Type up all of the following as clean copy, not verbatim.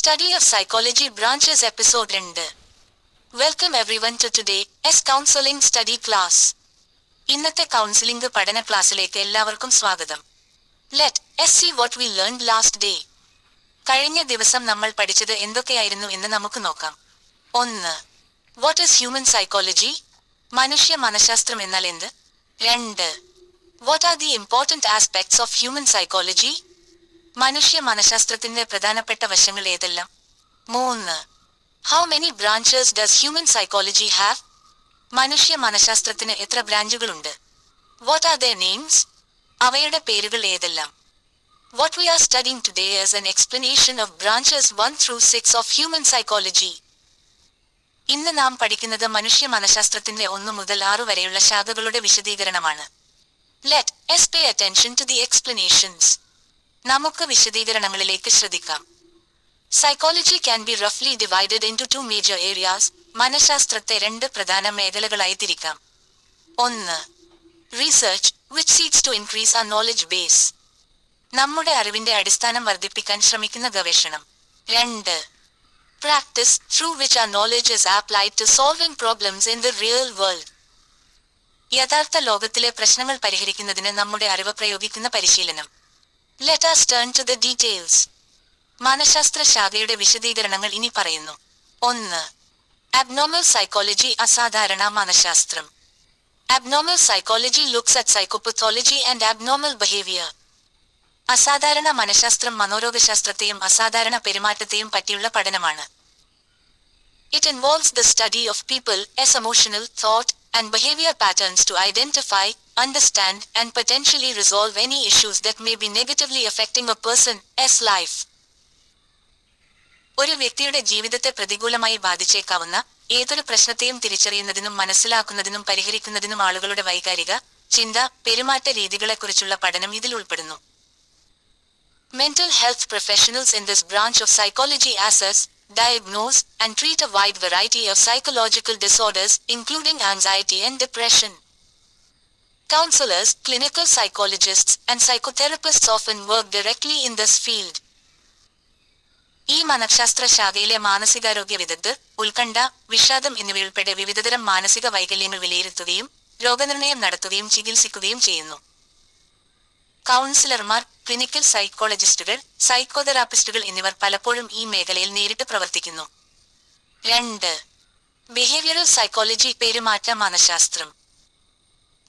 Study of Psychology Branches Episode 2. Welcome everyone to today S Counseling Study Class. ഇന്നത്തെ counselling പഠന ക്ലാസ്സിലേക്ക് എല്ലാവർക്കും സ്വാഗതം. Let us see what we learned last day. കഴിഞ്ഞ ദിവസം നമ്മൾ പഠിച്ചത് എന്തൊക്കെയായിരുന്നു എന്ന് നമുക്ക് നോക്കാം. 1. What is human psychology? മനുഷ്യ മനഃശാസ്ത്രം എന്നാൽ എന്ത്? 2. What are the important aspects of human psychology? മനുഷ്യ മനഃശാസ്ത്രത്തിന്റെ പ്രധാനപ്പെട്ട വശങ്ങൾ ഏതെല്ലാം? 3. How many branches does human psychology have? മനുഷ്യ മനഃശാസ്ത്രത്തിന് എത്ര ബ്രാഞ്ചുകളുണ്ട്? What are their names? അവയുടെ പേരുകൾ ഏതെല്ലാം? What we are studying today is an explanation of branches 1 through 6 of human psychology. ഇന്ന് നാം പഠിക്കുന്നത് മനുഷ്യ മനഃശാസ്ത്രത്തിന്റെ 1 മുതൽ 6 വരെയുള്ള ശാഖകളുടെ വിശദീകരണമാണ്. Let us pay attention to the explanations. നമുക്ക് വിശദീകരണങ്ങളിലേക്ക് ശ്രദ്ധിക്കാം. Psychology can be roughly divided into 2 major areas. മനഃശാസ്ത്രത്തെ 2 പ്രധാന മേഖലകളായി തിരിക്കാം. 1. Research, which seeks to increase our knowledge base. നമ്മുടെ അറിവിന്റെ അടിസ്ഥാനം വർദ്ധിപ്പിക്കാൻ ശ്രമിക്കുന്ന ഗവേഷണം. 2. Practice, through which our knowledge is applied to solving problems in the real world. യഥാർത്ഥ ലോകത്തിലെ പ്രശ്നങ്ങൾ പരിഹരിക്കുന്നതിന് നമ്മുടെ അറിവ് പ്രയോഗിക്കുന്ന പരിശീലനം. Let us turn to the details. മനഃശാസ്ത്ര ശാഖയുടെ വിശദീകരണങ്ങൾ ഇനി പറയുന്നു. 1. Abnormal psychology, അസാധാരണ മനഃശാസ്ത്രം. Abnormal psychology looks at psychopathology and abnormal behavior. അസാധാരണ മനഃശാസ്ത്രം മനോരോഗശാസ്ത്രത്തെയും അസാധാരണ പെരുമാറ്റത്തെയും പറ്റിയുള്ള പഠനമാണ്. It involves the study of people, as emotional, thought, and behavior patterns to identify, understand, and potentially resolve any issues that may be negatively affecting a person's life. ഒരു വ്യക്തിയുടെ ജീവിതത്തെ പ്രതികൂലമായി ബാധിച്ചേക്കാവുന്ന ഏതൊരു പ്രശ്നത്തെയും തിരിച്ചറിയുന്നതിനും മനസ്സിലാക്കുന്നതിനും പരിഹരിക്കുന്നതിനും ആളുകളുടെ വൈകാരിക, ചിന്ത, പെരുമാറ്റ രീതികളെക്കുറിച്ചുള്ള പഠനം ഇതിൽ ഉൾപ്പെടുന്നു. Mental health professionals in this branch of psychology assess, diagnose, and treat a wide variety of psychological disorders, including anxiety and depression. Counselors, clinical psychologists, and psychotherapists often work directly in this field. ഈ മനഃശാസ്ത്ര ശാഖയിലെ മാനസികാരോഗ്യ വിദഗ്ധർ ഉത്കണ്ഠ, വിഷാദം എന്നിവയുൾപ്പെടെ വിവിധതരം മാനസിക വൈകല്യങ്ങൾ വിലയിരുത്തുകയും രോഗനിർണയം നടത്തുകയും ചികിത്സിക്കുകയും ചെയ്യുന്നു. കൗൺസിലർമാർ, ക്ലിനിക്കൽ സൈക്കോളജിസ്റ്റുകൾ, സൈക്കോതെറാപ്പിസ്റ്റുകൾ എന്നിവർ പലപ്പോഴും ഈ മേഖലയിൽ നേരിട്ട് പ്രവർത്തിക്കുന്നു. 2. ബിഹേവിയറൽ സൈക്കോളജി, പെരുമാറ്റ മനഃശാസ്ത്രം.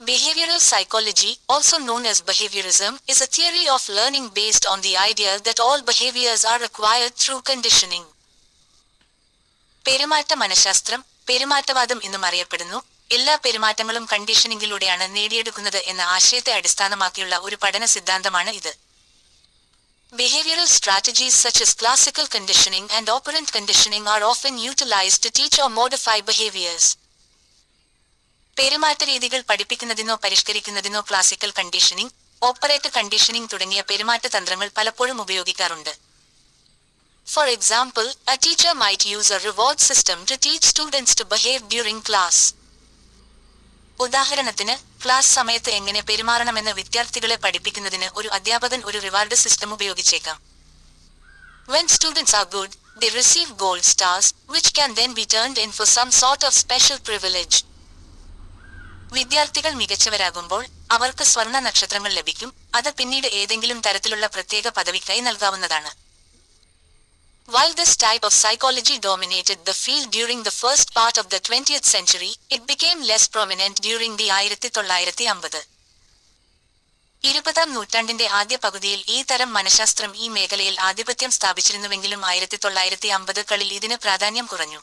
Behavioral psychology, also known as behaviorism, is a theory of learning based on the idea that all behaviors are acquired through conditioning. പെരുമാറ്റ മനഃശാസ്ത്രം, പെരുമാറ്റവാദം എന്നും അറിയപ്പെടുന്നു. എല്ലാ പെരുമാറ്റങ്ങളും കണ്ടീഷനിങ്ങിലൂടെയാണ് നേടിയെടുക്കുന്നത് എന്ന ആശയത്തെ അടിസ്ഥാനമാക്കിയുള്ള ഒരു പഠന സിദ്ധാന്തമാണ് ഇത്. Behavioral strategies such as classical conditioning and operant conditioning are often utilized to teach or modify behaviors. പെരുമാറ്റ രീതികൾ പഠിപ്പിക്കുന്നതിനോ പരിഷ്കരിക്കുന്നതിനോ ക്ലാസിക്കൽ കണ്ടീഷനിംഗ്, ഓപ്പറേറ്റ് കണ്ടീഷനിംഗ് തുടങ്ങിയ പെരുമാറ്റ തന്ത്രങ്ങൾ പലപ്പോഴും ഉപയോഗിക്കാറുണ്ട്. For example, a teacher might use a reward system to teach students to behave during class. ഉദാഹരണത്തിന്, class സമയത്ത് എങ്ങനെ പെരുമാറണമെന്ന് വിദ്യാർത്ഥികളെ പഠിപ്പിക്കുന്നതിന് ഒരു അധ്യാപകൻ ഒരു റിവാർഡ് സിസ്റ്റം ഉപയോഗിച്ചേക്കാം. When students are good, they receive gold stars, which can then be turned in for some sort of special privilege. വിദ്യാർത്ഥികൾ മികച്ചവരാകുമ്പോൾ അവർക്ക് സ്വർണ്ണ നക്ഷത്രങ്ങൾ ലഭിക്കും, അത് പിന്നീട് ഏതെങ്കിലും തരത്തിലുള്ള പ്രത്യേക പദവിക്കായി നൽകാവുന്നതാണ്. While this type of psychology dominated the field during the first part of the 20th century, it became less prominent during the 1950. 20ാം നൂറ്റാണ്ടിന്റെ ആദ്യ പകുതിയിൽ ഈ തരം മനഃശാസ്ത്രം ഈ മേഖലയിൽ ആധിപത്യം സ്ഥാപിച്ചിരുന്നുവെങ്കിലും 1950കളിൽ ഇതിന് പ്രാധാന്യം കുറഞ്ഞു.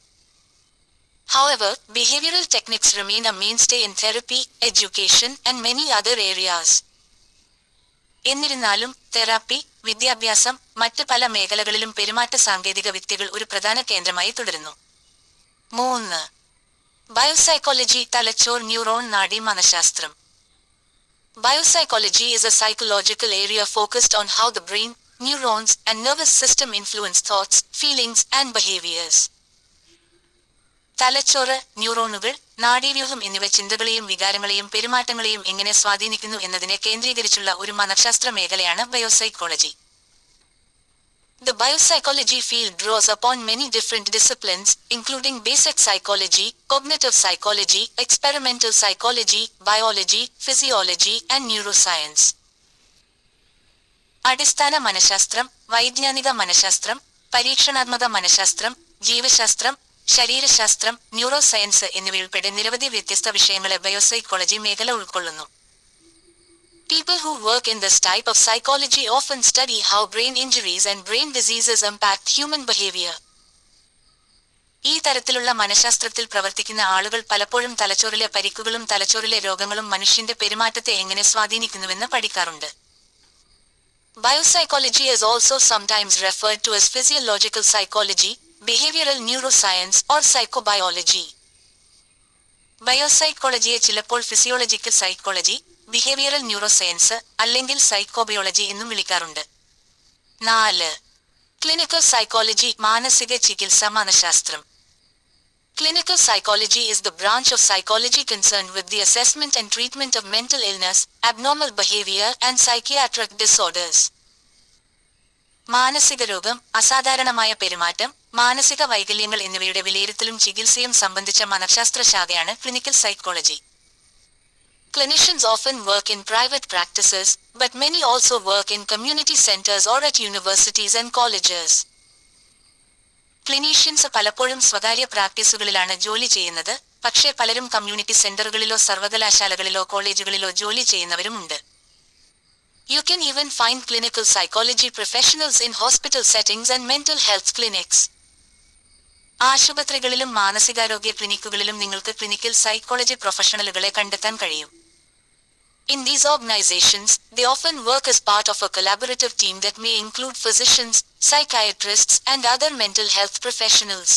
However, behavioral techniques remain a mainstay in therapy, education, and many other areas. എന്നിരുന്നാലും തെറാപ്പി, വിദ്യാഭ്യാസം, മറ്റ് പല മേഖലകളിലും പെരുമാറ്റ സാങ്കേതിക വിദ്യകൾ ഒരു പ്രധാന കേന്ദ്രമായി തുടരുന്നു. 3. ബയോസൈക്കോളജി, തലച്ചോർ, ന്യൂറോൺ, നാഡി മനഃശാസ്ത്രം. Biopsychology is a psychological area focused on how the brain, neurons, and nervous system influence thoughts, feelings, and behaviors. തലച്ചോറ്, ന്യൂറോണുകൾ, നാഡീവ്യൂഹം എന്നിവ ചിന്തകളെയും വികാരങ്ങളെയും പെരുമാറ്റങ്ങളെയും എങ്ങനെ സ്വാധീനിക്കുന്നു എന്നതിനെ കേന്ദ്രീകരിച്ചുള്ള ഒരു മനഃശാസ്ത്ര മേഖലയാണ് biopsychology. The biopsychology field draws upon many different disciplines, including basic psychology, cognitive psychology, experimental psychology, biology, physiology, and neuroscience. അടിസ്ഥാന മനഃശാസ്ത്രം, വൈജ്ഞാനിക മനഃശാസ്ത്രം, പരീക്ഷണാത്മക മനഃശാസ്ത്രം, ജീവശാസ്ത്രം, ശരീരശാസ്ത്രം, ന്യൂറോ സയൻസ് എന്നിവയുൾപ്പെടെ നിരവധി വ്യത്യസ്ത വിഷയങ്ങളെ ബയോസൈക്കോളജി മേഖല ഉൾക്കൊള്ളുന്നു. People who work in this type of psychology often study how brain injuries and brain diseases impact human behavior. ഈ തരത്തിലുള്ള മനഃശാസ്ത്രത്തിൽ പ്രവർത്തിക്കുന്ന ആളുകൾ പലപ്പോഴും തലച്ചോറിലെ പരിക്കുകളും തലച്ചോറിലെ രോഗങ്ങളും മനുഷ്യന്റെ പെരുമാറ്റത്തെ എങ്ങനെ സ്വാധീനിക്കുന്നുവെന്ന് പഠിക്കാറുണ്ട്. Biopsychology is also sometimes referred to as physiological psychology, behavioral neuroscience, or psychobiology. ബയോസൈക്കോളജിയെ ചിലപ്പോൾ ഫിസിയോളജിക്കൽ സൈക്കോളജി, ബിഹേവിയറൽ ന്യൂറോസയൻസ് അല്ലെങ്കിൽ സൈക്കോബയോളജി എന്നും വിളിക്കാറുണ്ട്. 4. ക്ലിനിക്കൽ സൈക്കോളജി, മാനസിക ചികിത്സ മനഃശാസ്ത്രം. Clinical psychology is the branch of psychology concerned with the assessment and treatment of mental illness, abnormal behavior, and psychiatric disorders. മാനസിക രോഗം, അസാധാരണമായ പെരുമാറ്റം, മാനസിക വൈകല്യങ്ങൾ എന്നിവയുടെ വിലയിരുത്തലും ചികിത്സയും സംബന്ധിച്ച മനഃശാസ്ത്ര ശാഖയാണ് clinical psychology. Clinicians often work in private practices, but many also work in community centers or at universities and colleges. Clinicians പലപ്പോഴും സ്വകാര്യ പ്രാക്ടീസുകളിലാണ് ജോലി ചെയ്യുന്നത്, പക്ഷേ പലരും കമ്മ്യൂണിറ്റി സെന്ററുകളിലോ സർവകലാശാലകളിലോ കോളേജുകളിലോ ജോലി ചെയ്യുന്നവരുമുണ്ട്. You can even find clinical psychology professionals in hospital settings and mental health clinics. ആശുപത്രികളിലും മാനസികാരോഗ്യ ക്ലിനിക്കുകളിലും നിങ്ങൾക്ക് ക്ലിനിക്കൽ സൈക്കോളജി പ്രൊഫഷണലുകളെ കണ്ടെത്താൻ കഴിയും. In these organizations, they often work as part of a collaborative team that may include physicians, psychiatrists, and other mental health professionals.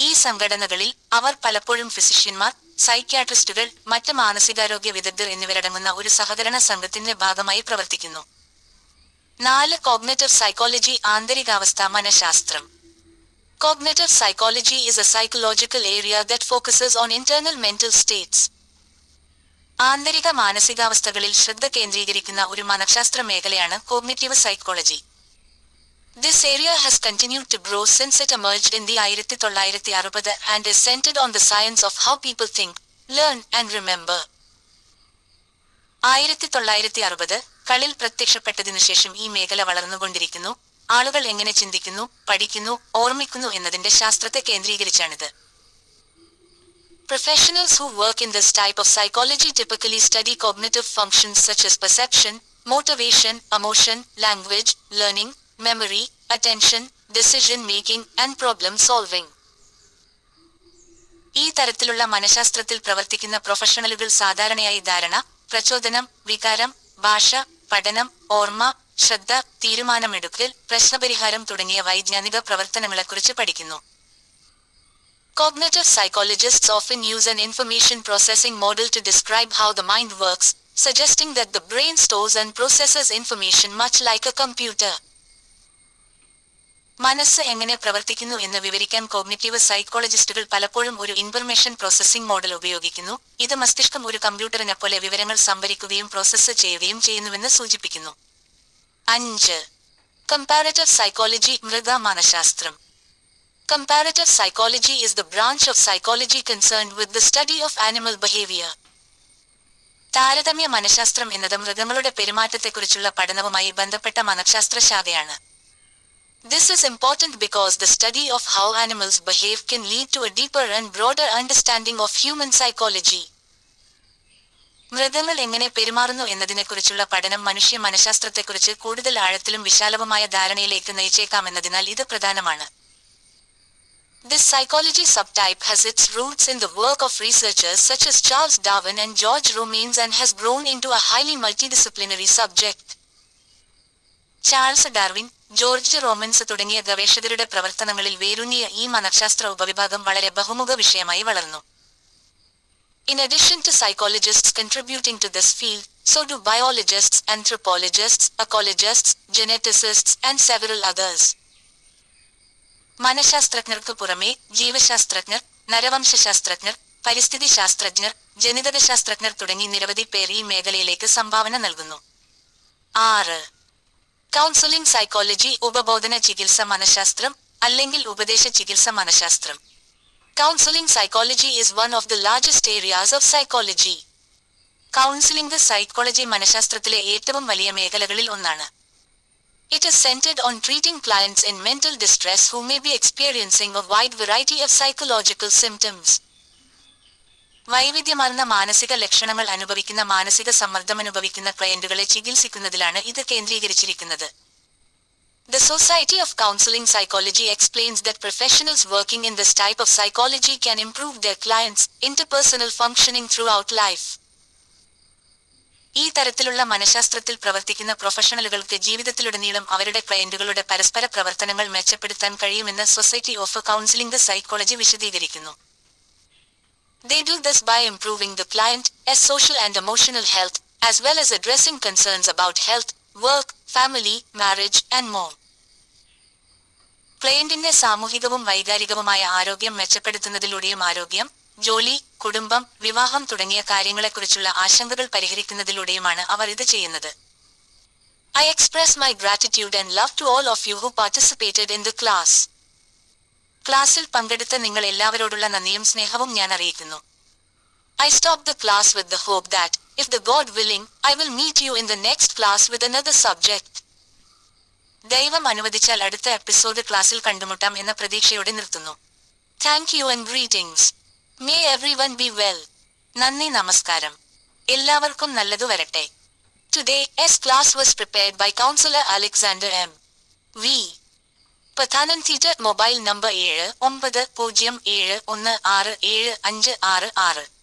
ഈ സംഘടനകളിൽ അവർ പലപ്പോഴും ഫിസിഷ്യന്മാർ, സൈക്യാട്രിസ്റ്റുകൾ, മറ്റ് മാനസികാരോഗ്യ വിദഗ്ധർ എന്നിവരടങ്ങുന്ന ഒരു സഹകരണ സംഘത്തിന്റെ ഭാഗമായി പ്രവർത്തിക്കുന്നു. 4. കോഗ്നിറ്റീവ് സൈക്കോളജി, ആന്തരികാവസ്ഥ മനഃശാസ്ത്രം. Cognitive psychology is a psychological area that focuses on internal mental states. ആന്തരിക മാനസികാവസ്ഥകളിൽ ശ്രദ്ധ കേന്ദ്രീകരിക്കുന്ന ഒരു മനഃശാസ്ത്ര മേഖലയാണ് cognitive psychology. This area has continued to grow since it emerged in the 1960 and is centered on the science of how people think, learn and remember. 1960 കളിൽ പ്രത്യക്ഷപ്പെട്ടതിനുശേഷം ഈ മേഖല വളർന്നുകൊണ്ടിരിക്കുന്നു. ആളുകൾ എങ്ങനെ ചിന്തിക്കുന്നു, പഠിക്കുന്നു, ഓർമ്മിക്കുന്നു എന്നതിന്റെ ശാസ്ത്രത്തെ കേന്ദ്രീകരിച്ചാണിത്. Professionals who work in this type of psychology typically study cognitive functions such as perception, motivation, emotion, language, learning, memory, attention, decision making, and problem solving. ഈ തരത്തിലുള്ള മനഃശാസ്ത്രത്തിൽ പ്രവർത്തിക്കുന്ന പ്രൊഫഷണലുകൾ സാധാരണയായി ധാരണ, പ്രചോദനം, വികാരം, ഭാഷ, പഠനം, ഓർമ്മ, ശ്രദ്ധ, തീരുമാനമെടുക്കൽ, പ്രശ്നപരിഹാരം തുടങ്ങിയ വൈജ്ഞാനിക പ്രവർത്തനങ്ങളെക്കുറിച്ച് പഠിക്കുന്നു. Cognitive psychologists often use an information processing model to describe how the mind works, suggesting that the brain stores and processes information much like a computer. മനസ്സ് എങ്ങനെ പ്രവർത്തിക്കുന്നു എന്ന് വിവരിക്കാൻ കോഗ്നിറ്റീവ് സൈക്കോളജിസ്റ്റുകൾ പലപ്പോഴും ഒരു ഇൻഫർമേഷൻ പ്രോസസ്സിംഗ് മോഡൽ ഉപയോഗിക്കുന്നു. ഇത് മസ്തിഷ്കം ഒരു കമ്പ്യൂട്ടറിനെപ്പോലെ വിവരങ്ങൾ സംഭരിക്കുകയും പ്രോസസ്സ് ചെയ്യുകയും ചെയ്യുന്നുവെന്ന് സൂചിപ്പിക്കുന്നു. 5. Comparative psychology, മൃഗ മനഃശാസ്ത്രം. Comparative psychology is the branch of psychology concerned with the study of animal behavior. താരതമ്യ മനഃശാസ്ത്രം എന്നത് മൃഗങ്ങളുടെ പെരുമാറ്റത്തെക്കുറിച്ചുള്ള പഠനവുമായി ബന്ധപ്പെട്ട മനഃശാസ്ത്ര ശാഖയാണ്. This is important because the study of how animals behave can lead to a deeper and broader understanding of human psychology. മൃഗങ്ങൾ എങ്ങനെ പെരുമാറുന്നു എന്നതിനെക്കുറിച്ചുള്ള പഠനം മനുഷ്യ മനഃശാസ്ത്രത്തെക്കുറിച്ച് കൂടുതൽ ആഴത്തിലും വിശാലവുമായ ധാരണയിലേക്ക് നയിച്ചേക്കാമെന്നതിനാൽ ഇത് പ്രധാനമാണ്. This psychology subtype has its roots in the work of researchers such as Charles Darwin and George Romanes and has grown into a highly multidisciplinary subject. Charles Darwin, George Romanes തുടങ്ങിയ ഗവേഷകരുടെ പ്രവർത്തനങ്ങളിൽ വേരൂന്നിയ ഈ മനഃശാസ്ത്ര ഉപവിഭാഗം വളരെ ബഹുമുഖ വിഷയമായി വളർന്നു. In addition to psychologists contributing to this field, so do biologists, anthropologists, ecologists, geneticists, and several others. മനഃശാസ്ത്രജ്ഞർക്ക് പുറമെ ജീവശാസ്ത്രജ്ഞർ, നരവംശശാസ്ത്രജ്ഞർ, പരിസ്ഥിതി ശാസ്ത്രജ്ഞർ, ജനിതകശാസ്ത്രജ്ഞർ തുടങ്ങി നിരവധി പേർ ഈ മേഖലയിലേക്ക് സംഭാവന നൽകുന്നു. 6. കൗൺസിലിംഗ് സൈക്കോളജി ഉപബോധന ചികിത്സ മനഃശാസ്ത്രം അല്ലെങ്കിൽ ഉപദേശ ചികിത്സ മനഃശാസ്ത്രം. Counseling psychology is one of the largest areas of psychology. Counselling psychology മനഃശാസ്ത്രത്തിലെ ഏറ്റവും വലിയ മേഖലകളിൽ ഒന്നാണ്. It is centered on treating clients in mental distress who may be experiencing a wide variety of psychological symptoms. വൈവിധ്യമാർന്ന മാനസിക ലക്ഷണങ്ങൾ അനുഭവിക്കുന്ന മാനസിക സമ്മർദ്ദമനുഭവിക്കുന്ന ക്ലയന്റുകളെ ചികിത്സിക്കുന്നതിലാണ് ഇത് കേന്ദ്രീകരിച്ചിരിക്കുന്നത്. The Society of Counseling Psychology explains that professionals working in this type of psychology can improve their clients' interpersonal functioning throughout life. ഈ തരത്തിലുള്ള മനഃശാസ്ത്രത്തിൽ പ്രവർത്തിക്കുന്ന പ്രൊഫഷണലുകൾക്ക് ജീവിതത്തിലുടനീളം അവരുടെ ക്ലയന്റുകളുടെ പരസ്പര പ്രവർത്തനങ്ങൾ മെച്ചപ്പെടുത്താൻ കഴിയുമെന്ന് സൊസൈറ്റി ഓഫ് കൗൺസിലിംഗ് സൈക്കോളജി വിശദീകരിക്കുന്നു. They do this by improving the client's social and emotional health, as well as addressing concerns about health, work, family, marriage, and more. ക്ലയന്റിന്റെ സാമൂഹികവും വൈകാരികവുമായ ആരോഗ്യം മെച്ചപ്പെടുത്തുന്നതിലൂടെയും ആരോഗ്യം, ജോലി, കുടുംബം, വിവാഹം തുടങ്ങിയ കാര്യങ്ങളെക്കുറിച്ചുള്ള ആശങ്കകൾ പരിഹരിക്കുന്നതിലൂടെയുമാണ് അവർ ഇത് ചെയ്യുന്നത്. I express my gratitude and love to all of you who participated in the class. ക്ലാസ്സിൽ പങ്കെടുത്ത നിങ്ങൾ എല്ലാവരോടുള്ള നന്ദിയും സ്നേഹവും ഞാൻ അറിയിക്കുന്നു. I stop the class with the hope that, if the God willing, I will meet you in the next class with another subject. ദൈവം അനുവദിച്ചാൽ അടുത്ത എപ്പിസോഡ് ക്ലാസ്സിൽ കണ്ടുമുട്ടാം എന്ന പ്രതീക്ഷയോടെ നിർത്തുന്നു. Thank you and greetings. May everyone be well. നന്ദി, നമസ്കാരം. എല്ലാവർക്കും നല്ലതു വരട്ടെ. Today's class was prepared by Counselor Alexander M. V. Pathanamthitta. Mobile number 7907167566.